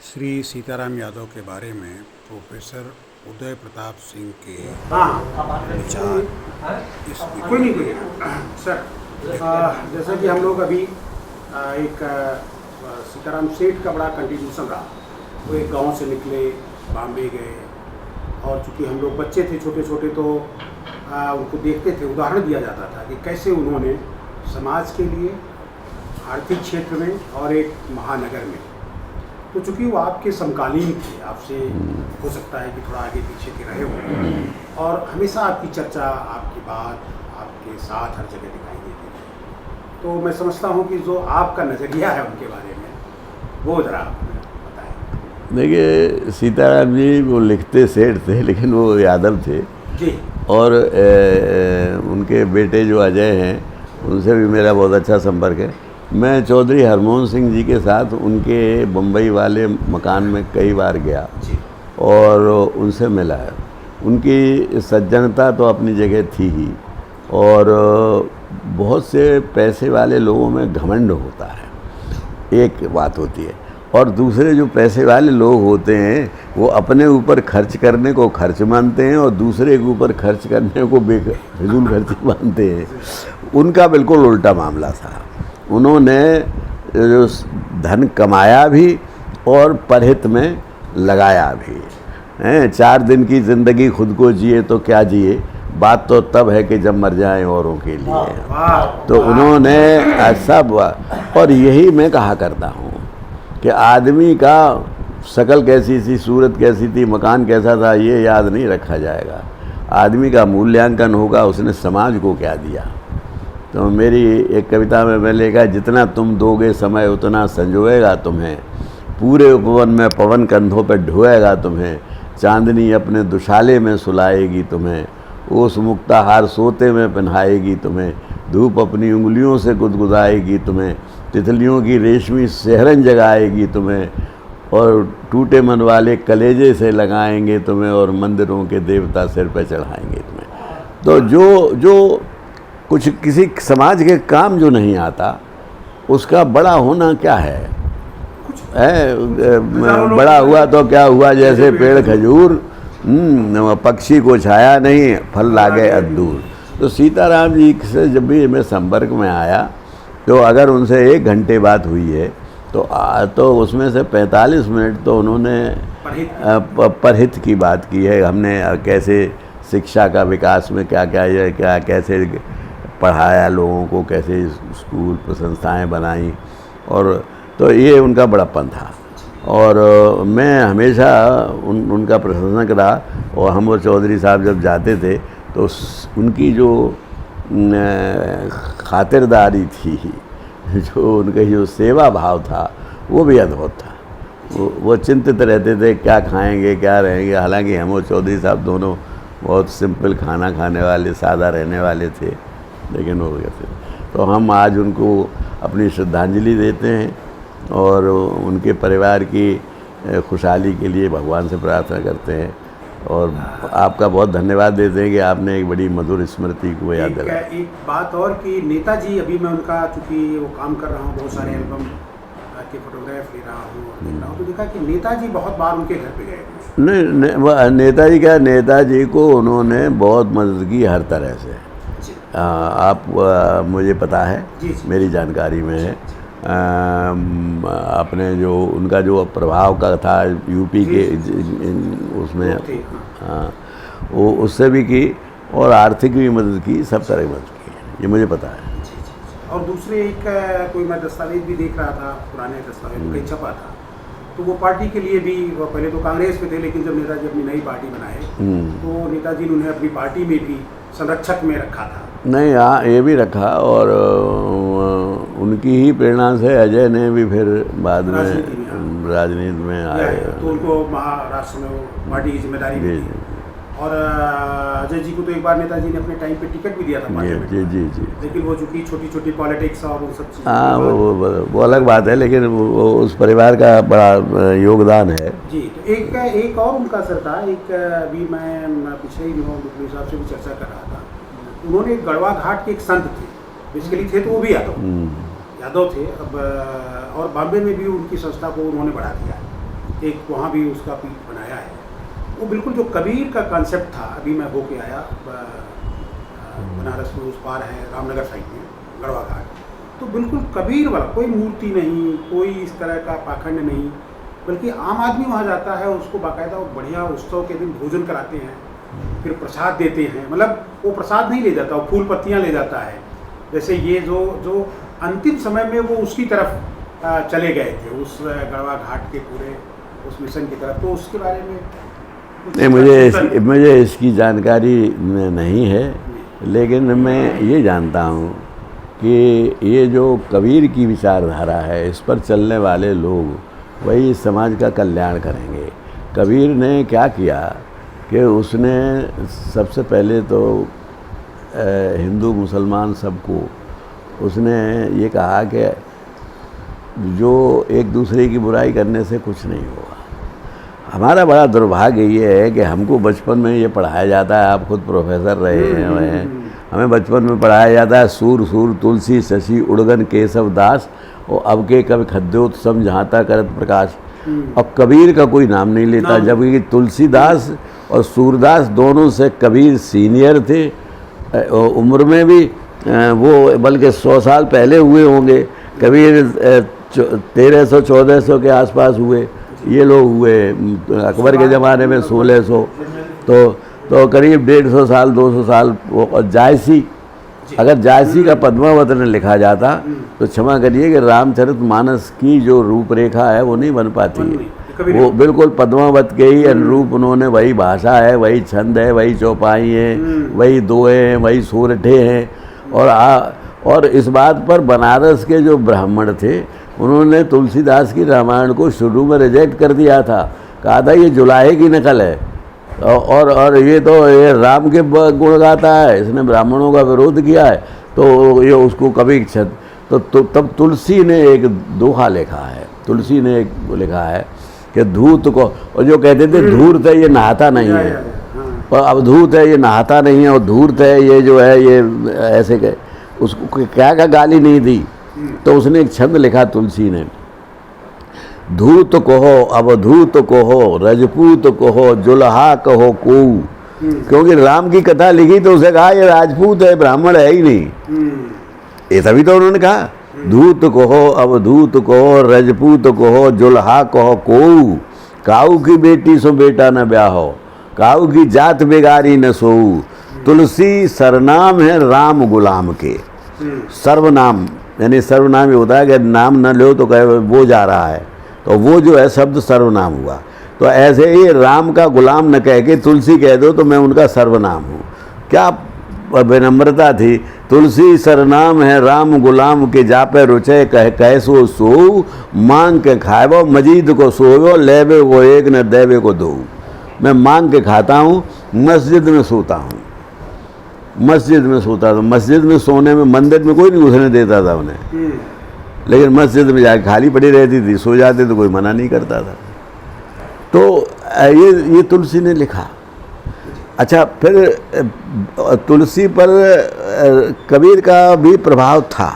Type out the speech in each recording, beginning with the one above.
श्री सीताराम यादव के बारे में प्रोफेसर उदय प्रताप सिंह के विचार इस कोई नहीं वीडियो कोई सर। जैसा कि हम लोग अभी एक सीताराम सेठ का बड़ा कंट्रीब्यूशन रहा। वो एक गांव से निकले, बॉम्बे गए, और चूँकि हम लोग बच्चे थे छोटे छोटे, तो उनको देखते थे, उदाहरण दिया जाता था कि कैसे उन्होंने समाज के लिए आर्थिक क्षेत्र में और एक महानगर में, तो चूँकि वो आपके समकालीन थे, आपसे हो सकता है कि थोड़ा आगे पीछे के रहे होंगे, और हमेशा आपकी चर्चा, आपकी बात आपके साथ हर जगह दिखाई देती थी। तो मैं समझता हूँ कि जो आपका नज़रिया है उनके बारे में, वो ज़रा बताएं। देखिए, सीताराम जी वो लिखते सेठ थे, लेकिन वो यादव थे जी। और उनके बेटे जो अजय हैं, उनसे भी मेरा बहुत अच्छा संपर्क है। मैं चौधरी हरमोहन सिंह जी के साथ उनके बम्बई वाले मकान में कई बार गया और उनसे मिला है। उनकी सज्जनता तो अपनी जगह थी ही, और बहुत से पैसे वाले लोगों में घमंड होता है, एक बात होती है। और दूसरे जो पैसे वाले लोग होते हैं, वो अपने ऊपर खर्च करने को खर्च मानते हैं और दूसरे के ऊपर खर्च करने को फिजूल खर्ची मानते हैं। उनका बिल्कुल उल्टा मामला था। उन्होंने जो धन कमाया भी और परहित में लगाया भी हैं। 4 दिन की ज़िंदगी खुद को जिए तो क्या जिए, बात तो तब है कि जब मर जाएं औरों के लिए। तो उन्होंने सब, और यही मैं कहा करता हूँ कि आदमी का शक्ल कैसी थी, सूरत कैसी थी, मकान कैसा था, ये याद नहीं रखा जाएगा। आदमी का मूल्यांकन होगा उसने समाज को क्या दिया। तो मेरी एक कविता में मैं लिखा, जितना तुम दोगे समय उतना संजोएगा तुम्हें, पूरे उपवन में पवन कंधों पर ढोएगा तुम्हें, चांदनी अपने दुशाले में सुलाएगी तुम्हें, ओस मुक्ताहार सोते में पहनाएगी तुम्हें, धूप अपनी उंगलियों से गुदगुदाएगी तुम्हें, तितलियों की रेशमी सेहरन जगाएगी तुम्हें, और टूटे मन वाले कलेजे से लगाएंगे तुम्हें, और मंदिरों के देवता सिर पर चढ़ाएंगे तुम्हें। तो जो कुछ किसी समाज के काम जो नहीं आता, उसका बड़ा होना क्या है? बड़ा हुआ तो क्या हुआ, जैसे पेड़ खजूर, पक्षी को छाया नहीं, फल लागे अद्दूर। तो सीताराम जी से जब भी मैं संपर्क में आया, तो अगर उनसे 1 घंटे बात हुई है तो उसमें से 45 मिनट तो उन्होंने परहित की बात की है। हमने कैसे शिक्षा का विकास में क्या कैसे पढ़ाया लोगों को, कैसे स्कूल संस्थाएं बनाई, और तो ये उनका बड़प्पन था। और मैं हमेशा उनका प्रशंसक रहा। और हम और चौधरी साहब जब जाते थे तो उनकी जो खातिरदारी थी, जो उनका जो सेवा भाव था, वो भी अद्भुत था। वो चिंतित रहते थे क्या खाएंगे क्या रहेंगे। हालांकि हम और चौधरी साहब दोनों बहुत सिंपल खाना खाने वाले, सादा रहने वाले थे, लेकिन हो गए थे। तो हम आज उनको अपनी श्रद्धांजलि देते हैं और उनके परिवार की खुशहाली के लिए भगवान से प्रार्थना करते हैं, और आपका बहुत धन्यवाद देते हैं कि आपने एक बड़ी मधुर स्मृति को याद दिलाया। एक बात और कि नेताजी, अभी मैं उनका चूँकि वो काम कर रहा हूँ, बहुत सारे एल्बम के फोटोग्राफ ले रहा हूँ और देख रहा हूँ, तो देखा कि नेताजी बहुत बार उनके घर पे गए। नहीं, नेताजी क्या, नेताजी को उन्होंने बहुत मदद की हर तरह से। आप मुझे पता है, मेरी जानकारी में है। अपने जो उनका जो प्रभाव का था यूपी के उसमें, वो उससे भी की और आर्थिक भी मदद की, सब तरह की मदद की, ये मुझे पता है। और दूसरे एक कोई मैं दस्तावेज भी देख रहा था, पुराने दस्तावेज कहीं छपा था, तो वो पार्टी के लिए भी, वो पहले तो कांग्रेस में थे, लेकिन जब नेताजी अपनी नई पार्टी बनाए तो नेताजी ने उन्हें अपनी पार्टी में भी संरक्षक में रखा था। नहीं, हाँ, ये भी रखा, और उनकी ही प्रेरणा से अजय ने भी फिर बाद में राजनीति में आए, तो उनको महाराष्ट्र में वो पार्टी की जिम्मेदारी भी दी। और अजय जी को तो एक बार नेताजी ने अपने टाइम पे टिकट भी दिया था पार्लियामेंट में। जी। लेकिन वो चूँकि छोटी छोटी पॉलिटिक्स और वो सब चीज़ें, हाँ, वो अलग बात है, लेकिन वो उस परिवार का बड़ा योगदान है। जी। तो एक और उनका सर था, एक अभी मैं पिछले ही दिनों मुखलिस साहब से भी चर्चा कर रहा था। उन्होंने एक गढ़वा घाट के एक संत थे, बेसिकली थे तो वो भी यादव थे अब, और बॉम्बे में भी उनकी संस्था को उन्होंने बढ़ा दिया। एक वहाँ भी उसका पीठ बनाया है। वो बिल्कुल जो कबीर का कॉन्सेप्ट था, अभी मैं होके आया बनारस में, उस पार है रामनगर साइड में गढ़वा घाट, तो बिल्कुल कबीर वाला, कोई मूर्ति नहीं, कोई इस तरह का पाखंड नहीं, बल्कि आम आदमी वहाँ जाता है, उसको बाकायदा वो बढ़िया उत्सव के दिन भोजन कराते हैं, फिर प्रसाद देते हैं। मतलब वो प्रसाद नहीं ले जाता, वो फूल पत्तियाँ ले जाता है। जैसे ये जो अंतिम समय में वो उसकी तरफ चले गए थे, उस गढ़वा घाट के पूरे उस मिशन की तरफ, तो उसके बारे में नहीं, मुझे इसकी जानकारी नहीं है, लेकिन मैं ये जानता हूँ कि ये जो कबीर की विचारधारा है, इस पर चलने वाले लोग वही समाज का कल्याण करेंगे। कबीर ने क्या किया कि उसने सबसे पहले तो हिंदू मुसलमान सबको उसने ये कहा कि जो एक दूसरे की बुराई करने से कुछ नहीं होगा। हमारा बड़ा दुर्भाग्य ये है कि हमको बचपन में ये पढ़ाया जाता है, आप खुद प्रोफेसर रहे हैं, हमें बचपन में पढ़ाया जाता है सूर सूर तुलसी शशि उड़गन केशव दास और अब के कवि खद्योत सम झांता करत प्रकाश। अब कबीर का कोई नाम नहीं लेता, जबकि तुलसीदास और सूरदास दोनों से कबीर सीनियर थे, उम्र में भी वो बल्कि 100 साल पहले हुए होंगे। कबीर 1300-1400 के आसपास हुए, ये लोग हुए अकबर के ज़माने में 1600, तो करीब 150 साल 200 साल। और जायसी, अगर जायसी का पद्मावत ने लिखा जाता तो क्षमा करिए कि रामचरितमानस की जो रूपरेखा है वो नहीं बन पाती है। वो बिल्कुल पद्मावत के ही अनुरूप उन्होंने, वही भाषा है, वही छंद है, वही चौपाई है, वही दोहे हैं, वही सोरठे हैं। और इस बात पर बनारस के जो ब्राह्मण थे उन्होंने तुलसीदास की रामायण को शुरू में रिजेक्ट कर दिया था, कहा था ये जुलाहे की नकल है और ये तो ये राम के गुण गाता है, इसने ब्राह्मणों का विरोध किया है, तो ये उसको कभी तो तब तुलसी ने एक दोहा लिखा है, तुलसी ने एक लिखा है कि धूत को, और जो कहते थे धूर्त है ये नहाता नहीं है, और अवधूत है ये नहाता नहीं है, और धूर्त है ये जो है ये ऐसे कहे, उसको क्या गाली नहीं दी। तो उसने एक छंद लिखा तुलसी ने, धूत कहो अवधूत कहो रजपूत कहो जुल्हा कहो कोऊ, क्योंकि राम की कथा लिखी तो उसे कहा ये राजपूत है, ब्राह्मण है ही नहीं, ये तभी तो उन्होंने कहा धूत कहो अवधूत कहो रजपूत कहो जुल्हा कहो कोऊ, काऊ की बेटी सो बेटा न ब्याहो, काऊ की जात बेगारी न सोऊ, तुलसी सरनाम है राम गुलाम के। सर्वनाम यानी सर्वनाम ये होता है कि नाम न लो तो कहे वो जा रहा है, तो वो जो है शब्द सर्वनाम हुआ। तो ऐसे ही राम का गुलाम न कह के तुलसी कह दो तो मैं उनका सर्वनाम हूँ। क्या विनम्रता थी। तुलसी सरनाम है राम गुलाम के जापे रुचे कह कैसो सो, मांग के खाएबो मजीद को सोवो, लेबे को एक न देवे को दो। मैं मांग के खाता हूँ, मस्जिद में सोता हूँ, मस्जिद में सोता था। मस्जिद में सोने में मंदिर में कोई नहीं घुसने देता था उन्हें, लेकिन मस्जिद में जाके खाली पड़ी रहती थी, सो जाते तो कोई मना नहीं करता था। तो ये तुलसी ने लिखा। अच्छा, फिर तुलसी पर कबीर का भी प्रभाव था।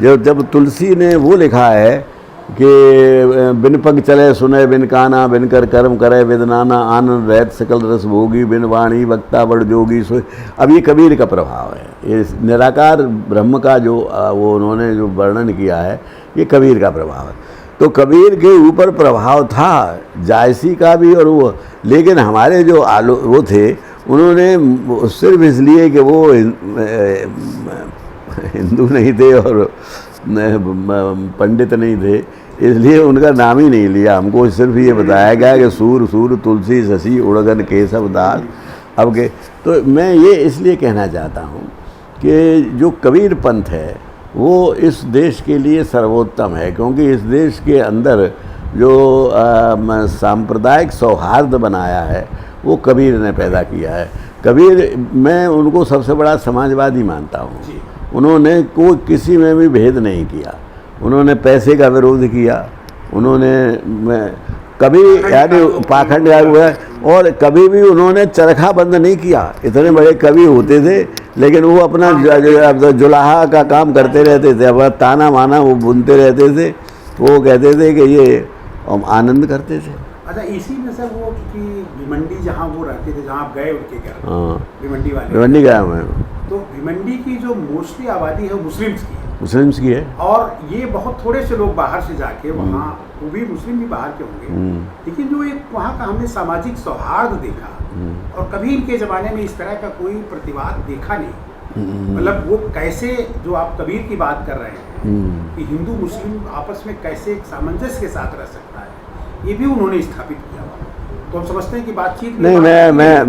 जब तुलसी ने वो लिखा है कि बिन पग चले सुने बिन काना, बिन कर कर्म करे विदनाना, आनंद रहत सकल रस भोगी, बिन वाणी वक्ता बड़ जोगी सो। अब ये कबीर का प्रभाव है, ये निराकार ब्रह्म का जो वो उन्होंने जो वर्णन किया है ये कबीर का प्रभाव है। तो कबीर के ऊपर प्रभाव था जायसी का भी और वो, लेकिन हमारे जो वो थे उन्होंने सिर्फ इसलिए कि वो हिंदू नहीं थे और पंडित नहीं थे इसलिए उनका नाम ही नहीं लिया। हमको सिर्फ ये बताया गया कि सूर सूर तुलसी शशि उड़गन केशव दास। अब के तो मैं ये इसलिए कहना चाहता हूँ कि जो कबीर पंथ है वो इस देश के लिए सर्वोत्तम है, क्योंकि इस देश के अंदर जो सांप्रदायिक सौहार्द बनाया है वो कबीर ने पैदा किया है। कबीर, मैं उनको सबसे बड़ा समाजवादी मानता हूँ। उन्होंने कोई किसी में भी भेद नहीं किया, उन्होंने पैसे का विरोध किया, उन्होंने कभी यानी पाखंड हुआ है, और कभी भी उन्होंने चरखा बंद नहीं किया। इतने बड़े कवि होते थे लेकिन वो अपना जुलाहा का काम करते रहते थे, अब ताना माना वो बुनते रहते थे। वो कहते थे कि ये और हम आनंद करते थे। अच्छा, इसी में से वो क्योंकि भिमंडी जहाँ वो रहते थे, जहाँ आप गए उनके घर, हाँ, भिमंडी वाले, भिवंडी गया मैं। तो भिमंडी की जो मोस्टली आबादी है वो मुस्लिम्स की है, मुस्लिम्स की है। और ये बहुत थोड़े से लोग बाहर से जाके वहाँ, वो भी मुस्लिम भी बाहर के होंगे, लेकिन जो एक वहाँ का हमने सामाजिक सौहार्द देखा, और कभी इनके ज़माने में इस तरह का कोई प्रतिवाद देखा नहीं। मतलब वो कैसे, जो आप कबीर की बात कर रहे हैं कि हिंदू मुस्लिम आपस में कैसे एक सामंजस्य के साथ रह सकता है, ये भी उन्होंने स्थापित किया हुआ। तो हम समझते हैं कि बातचीत नहीं,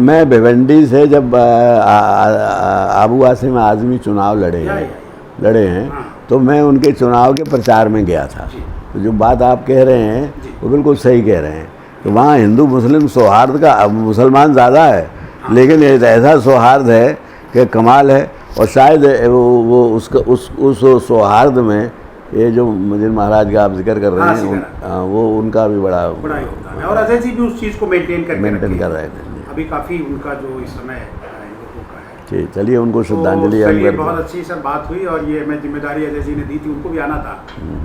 मैं भिवंडी से जब आबू आसिम आज़मी चुनाव लड़े हैं, हाँ। तो मैं उनके चुनाव के प्रचार में गया था। तो जो बात आप कह रहे हैं वो बिल्कुल सही कह रहे हैं कि वहाँ हिंदू मुस्लिम सौहार्द का, मुसलमान ज़्यादा है, लेकिन ये ऐसा सौहार्द है कि कमाल है। और शायद वो उसका उस सौहार्द में ये जो मुझे महाराज का आप जिक्र कर रहे हैं, वो उनका भी बड़ा योगदान है। और अजय जी भी उस चीज़ को मेंटेन कर रहे थे। अभी काफ़ी उनका जो इस समय लोगों का है। ठीक, चलिए उनको श्रद्धांजलि। चलिए, बहुत अच्छी सर बात हुई, और ये मैं जिम्मेदारी अजय जी ने दी थी, उनको भी आना था,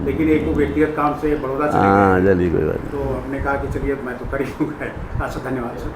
लेकिन एक वो व्यक्तिगत काम से बड़ौदा चले गए। चलिए, कोई बात नहीं। तो हमने कहा कि चलिए मैं तो कर ही दूँगा। अच्छा, धन्यवाद सर।